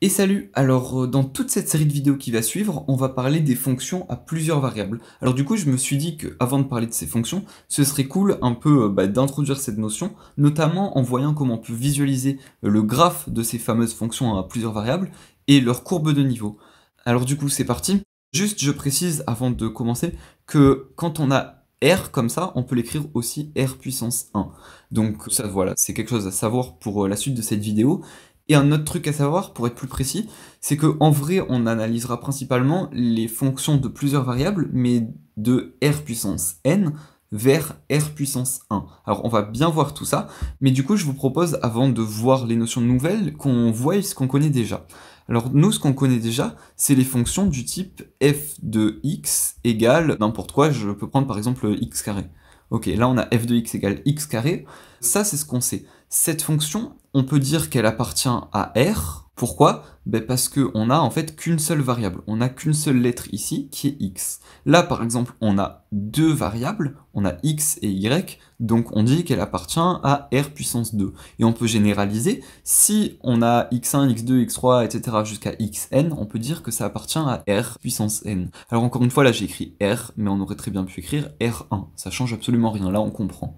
Et salut! Alors, dans toute cette série de vidéos qui va suivre, on va parler des fonctions à plusieurs variables. Alors du coup, je me suis dit qu'avant de parler de ces fonctions, ce serait cool un peu d'introduire cette notion, notamment en voyant comment on peut visualiser le graphe de ces fameuses fonctions à plusieurs variables et leur courbe de niveau. Alors du coup, c'est parti. Juste, je précise avant de commencer que quand on a R comme ça, on peut l'écrire aussi R puissance 1. Donc ça, voilà, c'est quelque chose à savoir pour la suite de cette vidéo. Et un autre truc à savoir, pour être plus précis, c'est qu'en vrai, on analysera principalement les fonctions de plusieurs variables, mais de R puissance n vers R puissance 1. Alors on va bien voir tout ça, mais du coup je vous propose, avant de voir les notions nouvelles, qu'on voie ce qu'on connaît déjà. Alors nous, ce qu'on connaît déjà, c'est les fonctions du type f de x égale n'importe quoi, je peux prendre par exemple x carré. Ok, là on a f de x égale x carré, ça c'est ce qu'on sait. Cette fonction, on peut dire qu'elle appartient à R. Pourquoi? Parce qu'on a en fait qu'une seule variable, on n'a qu'une seule lettre ici qui est x. Là par exemple, on a deux variables, on a x et y, donc on dit qu'elle appartient à R puissance 2. Et on peut généraliser, si on a x1, x2, x3, etc. jusqu'à xn, on peut dire que ça appartient à R puissance n. Alors encore une fois, là j'ai écrit R, mais on aurait très bien pu écrire R1, ça change absolument rien, là on comprend.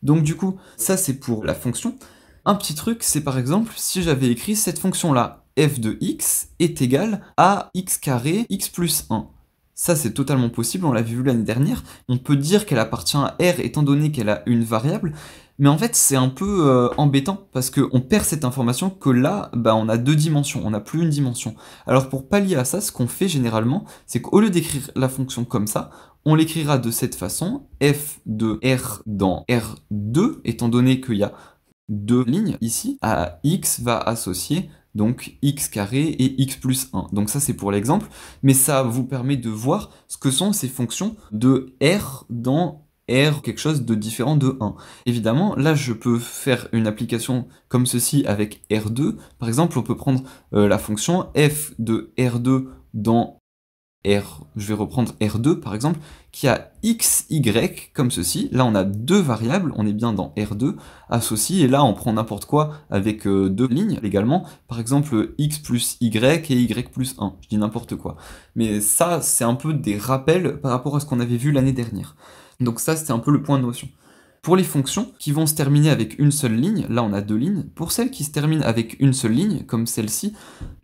Donc du coup, ça c'est pour la fonction. Un petit truc, c'est par exemple, si j'avais écrit cette fonction-là, f de x est égal à x carré x plus 1. Ça c'est totalement possible, on l'avait vu l'année dernière. On peut dire qu'elle appartient à R étant donné qu'elle a une variable, mais en fait c'est un peu embêtant, parce qu'on perd cette information que là, on a deux dimensions, on n'a plus une dimension. Alors pour pallier à ça, ce qu'on fait généralement, c'est qu'au lieu d'écrire la fonction comme ça, on l'écrira de cette façon, f de R dans R2, étant donné qu'il y a deux lignes ici, à x va associer donc x carré et x plus 1. Donc ça c'est pour l'exemple, mais ça vous permet de voir ce que sont ces fonctions de R dans R, quelque chose de différent de 1. Évidemment, là je peux faire une application comme ceci avec R2. Par exemple, on peut prendre la fonction f de R2 dans R, je vais reprendre R2 par exemple, qui a x, y, comme ceci. Là on a deux variables, on est bien dans R2, associées, et là on prend n'importe quoi avec deux lignes également, par exemple x plus y et y plus 1, je dis n'importe quoi. Mais ça, c'est un peu des rappels par rapport à ce qu'on avait vu l'année dernière. Donc ça, c'était un peu le point de notion. Pour les fonctions qui vont se terminer avec une seule ligne, là on a deux lignes, pour celles qui se terminent avec une seule ligne, comme celle-ci,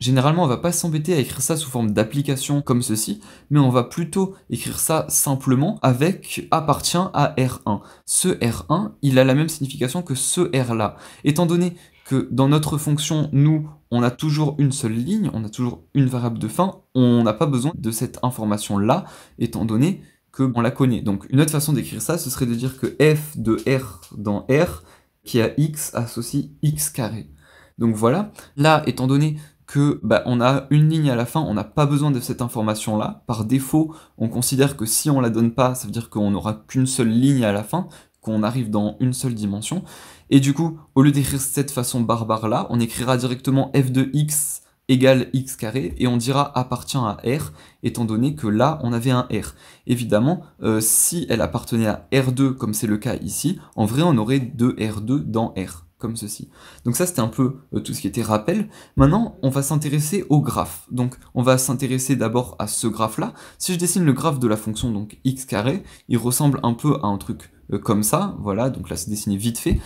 généralement on va pas s'embêter à écrire ça sous forme d'application comme ceci, mais on va plutôt écrire ça simplement avec appartient à R1. Ce R1, il a la même signification que ce R là. Étant donné que dans notre fonction, nous, on a toujours une seule ligne, on a toujours une variable de fin, on n'a pas besoin de cette information-là, étant donné qu'on la connaît. Donc une autre façon d'écrire ça, ce serait de dire que f de R dans R, qui a x, associe x carré. Donc voilà, là, étant donné que on a une ligne à la fin, on n'a pas besoin de cette information-là. Par défaut, on considère que si on la donne pas, ça veut dire qu'on n'aura qu'une seule ligne à la fin, qu'on arrive dans une seule dimension. Et du coup, au lieu d'écrire cette façon barbare-là, on écrira directement f de x égale x carré, et on dira appartient à R, étant donné que là, on avait un R. Évidemment, si elle appartenait à R2, comme c'est le cas ici, en vrai, on aurait deux R2 dans R, comme ceci. Donc ça, c'était un peu tout ce qui était rappel. Maintenant, on va s'intéresser au graphe. Donc, on va s'intéresser d'abord à ce graphe-là. Si je dessine le graphe de la fonction, donc x carré, il ressemble un peu à un truc comme ça, voilà, donc là, c'est dessiné vite fait.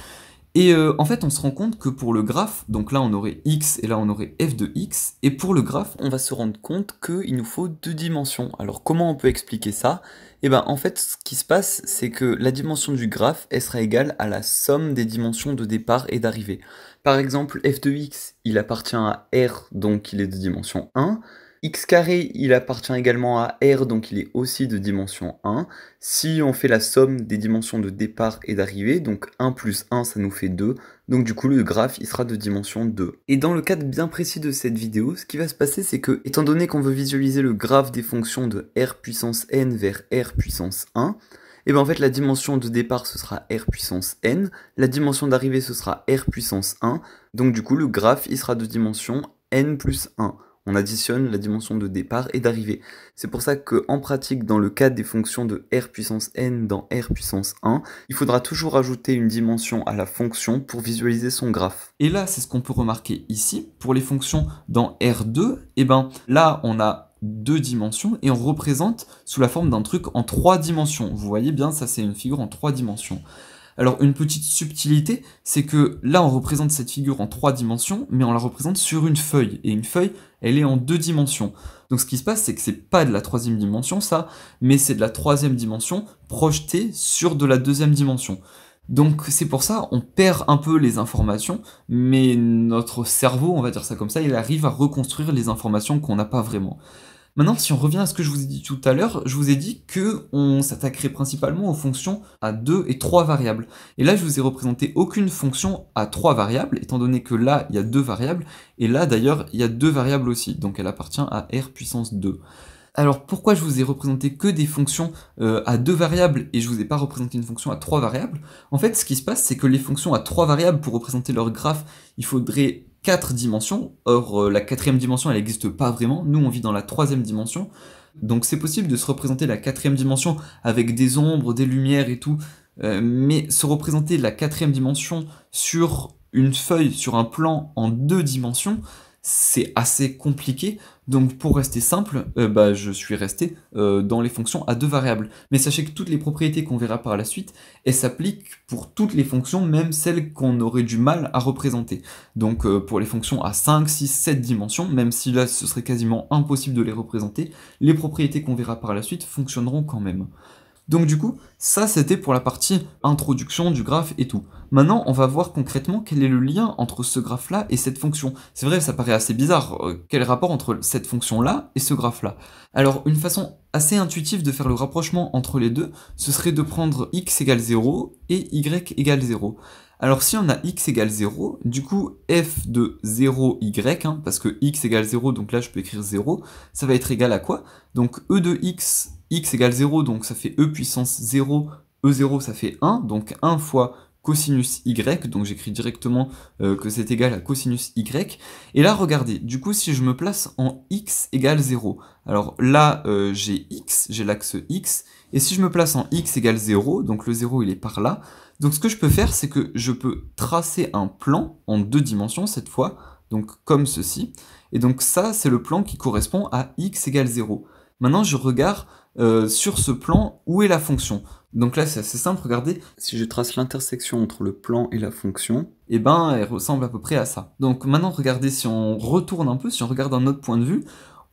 Et en fait, on se rend compte que pour le graphe, donc là on aurait x et là on aurait f de x, et pour le graphe, on va se rendre compte qu'il nous faut deux dimensions. Alors comment on peut expliquer ça? Et en fait, ce qui se passe, c'est que la dimension du graphe, elle sera égale à la somme des dimensions de départ et d'arrivée. Par exemple, f de x, il appartient à R, donc il est de dimension 1. X carré, il appartient également à R, donc il est aussi de dimension 1. Si on fait la somme des dimensions de départ et d'arrivée, donc 1 plus 1, ça nous fait 2. Donc du coup, le graphe, il sera de dimension 2. Et dans le cadre bien précis de cette vidéo, ce qui va se passer, c'est que, étant donné qu'on veut visualiser le graphe des fonctions de R puissance n vers R puissance 1, et en fait, la dimension de départ, ce sera R puissance n. La dimension d'arrivée, ce sera R puissance 1. Donc du coup, le graphe, il sera de dimension n plus 1. On additionne la dimension de départ et d'arrivée. C'est pour ça qu'en pratique, dans le cadre des fonctions de r puissance n dans r puissance 1, il faudra toujours ajouter une dimension à la fonction pour visualiser son graphe. Et là, c'est ce qu'on peut remarquer ici. Pour les fonctions dans R2, et ben là, on a 2 dimensions et on représente sous la forme d'un truc en 3 dimensions. Vous voyez bien, ça c'est une figure en 3 dimensions. Alors une petite subtilité, c'est que là on représente cette figure en 3 dimensions, mais on la représente sur une feuille, et une feuille, elle est en 2 dimensions. Donc ce qui se passe, c'est que c'est pas de la 3e dimension ça, mais c'est de la 3e dimension projetée sur de la 2e dimension. Donc c'est pour ça, on perd un peu les informations, mais notre cerveau, on va dire ça comme ça, il arrive à reconstruire les informations qu'on n'a pas vraiment. Maintenant, si on revient à ce que je vous ai dit tout à l'heure, je vous ai dit qu'on s'attaquerait principalement aux fonctions à 2 et 3 variables. Et là, je vous ai représenté aucune fonction à 3 variables, étant donné que là, il y a 2 variables, et là, d'ailleurs, il y a 2 variables aussi, donc elle appartient à r puissance 2. Alors pourquoi je vous ai représenté que des fonctions à 2 variables et je vous ai pas représenté une fonction à 3 variables? En fait, ce qui se passe, c'est que les fonctions à 3 variables, pour représenter leur graphe, il faudrait 4 dimensions. Or, la 4e dimension, elle n'existe pas vraiment. Nous, on vit dans la 3e dimension. Donc c'est possible de se représenter la 4e dimension avec des ombres, des lumières et tout. Mais se représenter la 4e dimension sur une feuille, sur un plan en 2 dimensions, c'est assez compliqué, donc pour rester simple, je suis resté dans les fonctions à 2 variables. Mais sachez que toutes les propriétés qu'on verra par la suite, elles s'appliquent pour toutes les fonctions, même celles qu'on aurait du mal à représenter. Donc pour les fonctions à 5, 6, 7 dimensions, même si là ce serait quasiment impossible de les représenter, les propriétés qu'on verra par la suite fonctionneront quand même. Donc du coup, ça c'était pour la partie introduction du graphe et tout. Maintenant, on va voir concrètement quel est le lien entre ce graphe-là et cette fonction. C'est vrai, ça paraît assez bizarre, quel est le rapport entre cette fonction-là et ce graphe-là? Alors, une façon assez intuitive de faire le rapprochement entre les deux, ce serait de prendre x égale 0 et y égale 0. Alors si on a x égale 0, du coup f de 0y, parce que x égale 0, donc là je peux écrire 0, ça va être égal à quoi? Donc e de x égale 0, donc ça fait e puissance 0, e0 ça fait 1, donc 1 fois cosinus y, donc j'écris directement que c'est égal à cosinus y, et là regardez, du coup si je me place en x égale 0, alors là j'ai x, j'ai l'axe x, et si je me place en x égale 0, donc le 0 il est par là, donc ce que je peux faire c'est que je peux tracer un plan en 2 dimensions cette fois, donc comme ceci, et donc ça c'est le plan qui correspond à x égale 0. Maintenant je regarde sur ce plan où est la fonction. Donc là c'est assez simple, regardez, si je trace l'intersection entre le plan et la fonction, et ben elle ressemble à peu près à ça. Donc maintenant regardez, si on retourne un peu, si on regarde un autre point de vue,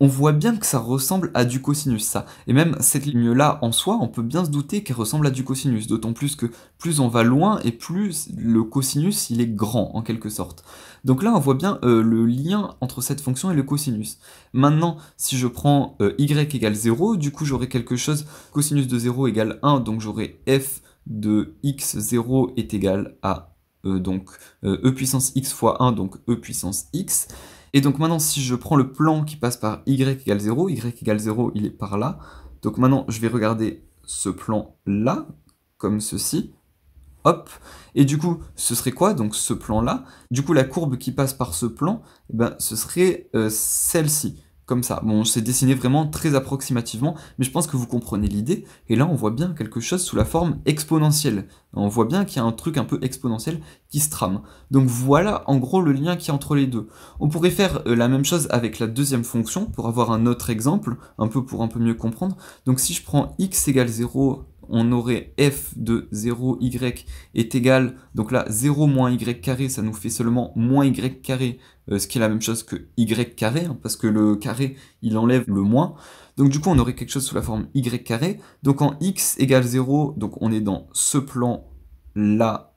on voit bien que ça ressemble à du cosinus, ça. Et même cette ligne-là, en soi, on peut bien se douter qu'elle ressemble à du cosinus, d'autant plus que plus on va loin, et plus le cosinus, il est grand, en quelque sorte. Donc là, on voit bien le lien entre cette fonction et le cosinus. Maintenant, si je prends y égale 0, du coup, j'aurai quelque chose, cosinus de 0 égale 1, donc j'aurai f de x0 est égal à e puissance x fois 1, donc e puissance x. Et donc maintenant, si je prends le plan qui passe par y égale 0, y égale 0, il est par là. Donc maintenant, je vais regarder ce plan-là, comme ceci. Hop. Et du coup, ce serait quoi, donc ce plan-là? Du coup, la courbe qui passe par ce plan, ce serait celle-ci. Comme ça. Bon, c'est dessiné vraiment très approximativement, mais je pense que vous comprenez l'idée. Et là, on voit bien quelque chose sous la forme exponentielle. On voit bien qu'il y a un truc un peu exponentiel qui se trame. Donc voilà, en gros, le lien qui est entre les deux. On pourrait faire la même chose avec la deuxième fonction, pour avoir un autre exemple, pour un peu mieux comprendre. Donc si je prends x égale 0, on aurait f de 0y est égal, donc là 0 moins y carré, ça nous fait seulement moins y carré, ce qui est la même chose que y carré, parce que le carré il enlève le moins, donc du coup on aurait quelque chose sous la forme y carré, donc en x égale 0, donc on est dans ce plan là,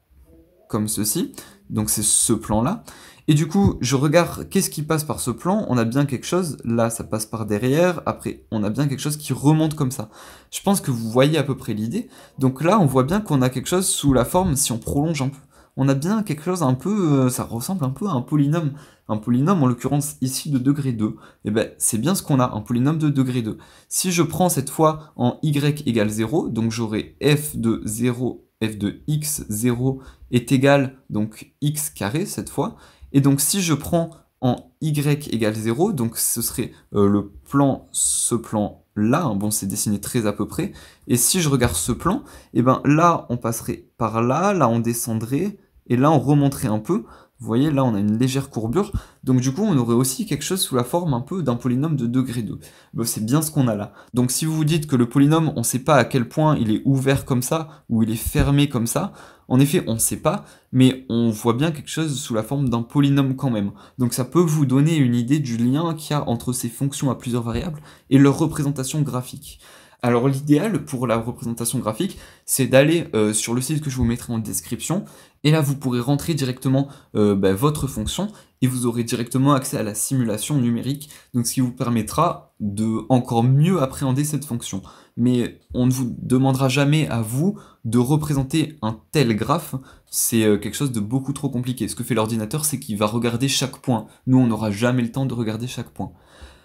comme ceci, donc c'est ce plan là, et du coup, je regarde qu'est-ce qui passe par ce plan, on a bien quelque chose, là ça passe par derrière, après on a bien quelque chose qui remonte comme ça. Je pense que vous voyez à peu près l'idée, donc là on voit bien qu'on a quelque chose sous la forme, si on prolonge un peu, on a bien quelque chose un peu, ça ressemble un peu à un polynôme en l'occurrence ici de degré 2, et c'est bien ce qu'on a, un polynôme de degré 2. Si je prends cette fois en y égale 0, donc j'aurai f de 0, f de x0 est égal, donc x carré cette fois, et donc si je prends en y égale 0, donc ce serait le plan, ce plan-là, hein, bon c'est dessiné très à peu près, et si je regarde ce plan, et ben là on passerait par là on descendrait, et là on remonterait un peu, vous voyez là on a une légère courbure, donc du coup on aurait aussi quelque chose sous la forme un peu d'un polynôme de degré 2. Bon, c'est bien ce qu'on a là. Donc si vous vous dites que le polynôme, on ne sait pas à quel point il est ouvert comme ça, ou il est fermé comme ça, en effet, on ne sait pas, mais on voit bien quelque chose sous la forme d'un polynôme quand même. Donc ça peut vous donner une idée du lien qu'il y a entre ces fonctions à plusieurs variables et leur représentation graphique. Alors l'idéal pour la représentation graphique, c'est d'aller sur le site que je vous mettrai en description, et là vous pourrez rentrer directement votre fonction, et vous aurez directement accès à la simulation numérique, donc ce qui vous permettra de encore mieux appréhender cette fonction. Mais on ne vous demandera jamais à vous de représenter un tel graphe, c'est quelque chose de beaucoup trop compliqué. Ce que fait l'ordinateur, c'est qu'il va regarder chaque point. Nous, on n'aura jamais le temps de regarder chaque point.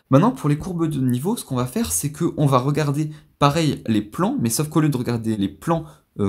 Maintenant, pour les courbes de niveau, ce qu'on va faire, c'est qu'on va regarder, pareil, les plans, mais sauf qu'au lieu de regarder les plans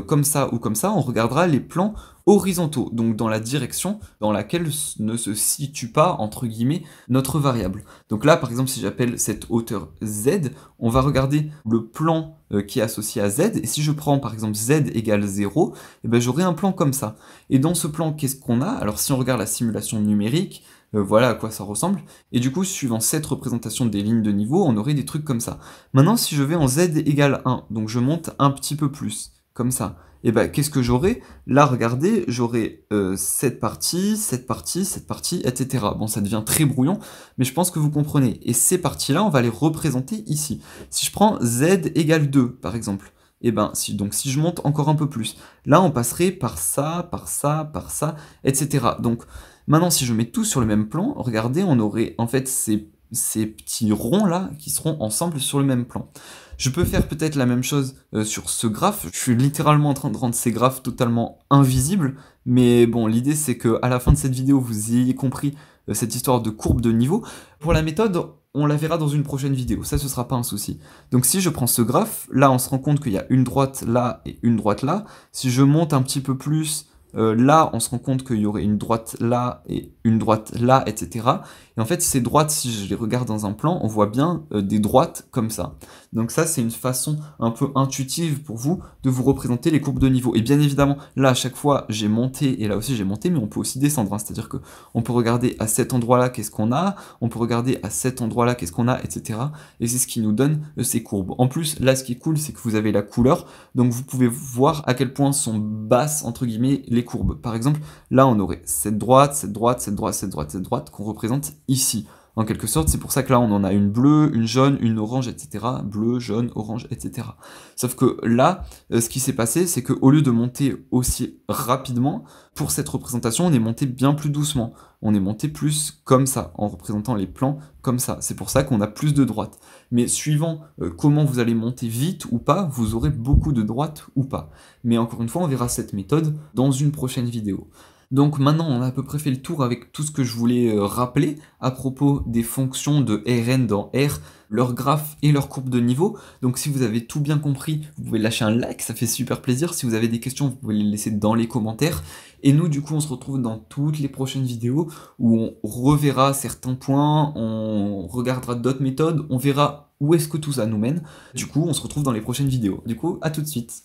comme ça ou comme ça, on regardera les plans horizontaux, donc dans la direction dans laquelle ne se situe pas, entre guillemets, notre variable. Donc là, par exemple, si j'appelle cette hauteur Z, on va regarder le plan qui est associé à Z, et si je prends par exemple Z égale 0, eh ben, j'aurai un plan comme ça. Et dans ce plan, qu'est-ce qu'on a? Alors si on regarde la simulation numérique, voilà à quoi ça ressemble, et du coup, suivant cette représentation des lignes de niveau, on aurait des trucs comme ça. Maintenant, si je vais en Z égale 1, donc je monte un petit peu plus, comme ça, et ben qu'est-ce que j'aurai? Là, regardez, j'aurai cette partie, cette partie, cette partie, etc. Bon, ça devient très brouillon, mais je pense que vous comprenez. Et ces parties-là, on va les représenter ici. Si je prends Z égale 2, par exemple, et ben donc si je monte encore un peu plus, là, on passerait par ça, par ça, par ça, etc. Donc, maintenant, si je mets tout sur le même plan, regardez, on aurait en fait ces petits ronds-là qui seront ensemble sur le même plan. Je peux faire peut-être la même chose sur ce graphe. Je suis littéralement en train de rendre ces graphes totalement invisibles, mais bon, l'idée c'est que à la fin de cette vidéo, vous ayez compris cette histoire de courbe de niveau. Pour la méthode, on la verra dans une prochaine vidéo, ça ce sera pas un souci. Donc si je prends ce graphe, là on se rend compte qu'il y a une droite là et une droite là. Si je monte un petit peu plus, là, on se rend compte qu'il y aurait une droite là et une droite là, etc. Et en fait, ces droites, si je les regarde dans un plan, on voit bien des droites comme ça. Donc ça, c'est une façon un peu intuitive pour vous de vous représenter les courbes de niveau. Et bien évidemment, là, à chaque fois, j'ai monté, et là aussi j'ai monté, mais on peut aussi descendre. Hein. C'est-à-dire qu'on peut regarder à cet endroit-là, qu'est-ce qu'on a, on peut regarder à cet endroit-là, qu'est-ce qu'on a, etc. Et c'est ce qui nous donne ces courbes. En plus, là, ce qui est cool, c'est que vous avez la couleur, donc vous pouvez voir à quel point sont basses, entre guillemets, les courbes. Par exemple, là, on aurait cette droite, cette droite, cette droite, cette droite, cette droite, qu'on représente ici. En quelque sorte, c'est pour ça que là, on en a une bleue, une jaune, une orange, etc. Bleu, jaune, orange, etc. Sauf que là, ce qui s'est passé, c'est qu'au lieu de monter aussi rapidement, pour cette représentation, on est monté bien plus doucement. On est monté plus comme ça, en représentant les plans comme ça. C'est pour ça qu'on a plus de droites. Mais suivant comment vous allez monter vite ou pas, vous aurez beaucoup de droites ou pas. Mais encore une fois, on verra cette méthode dans une prochaine vidéo. Donc maintenant, on a à peu près fait le tour avec tout ce que je voulais rappeler à propos des fonctions de Rn dans R, leur graphe et leur courbe de niveau. Donc si vous avez tout bien compris, vous pouvez lâcher un like, ça fait super plaisir. Si vous avez des questions, vous pouvez les laisser dans les commentaires. Et nous, du coup, on se retrouve dans toutes les prochaines vidéos où on reverra certains points, on regardera d'autres méthodes, on verra où est-ce que tout ça nous mène. Du coup, on se retrouve dans les prochaines vidéos. Du coup, à tout de suite.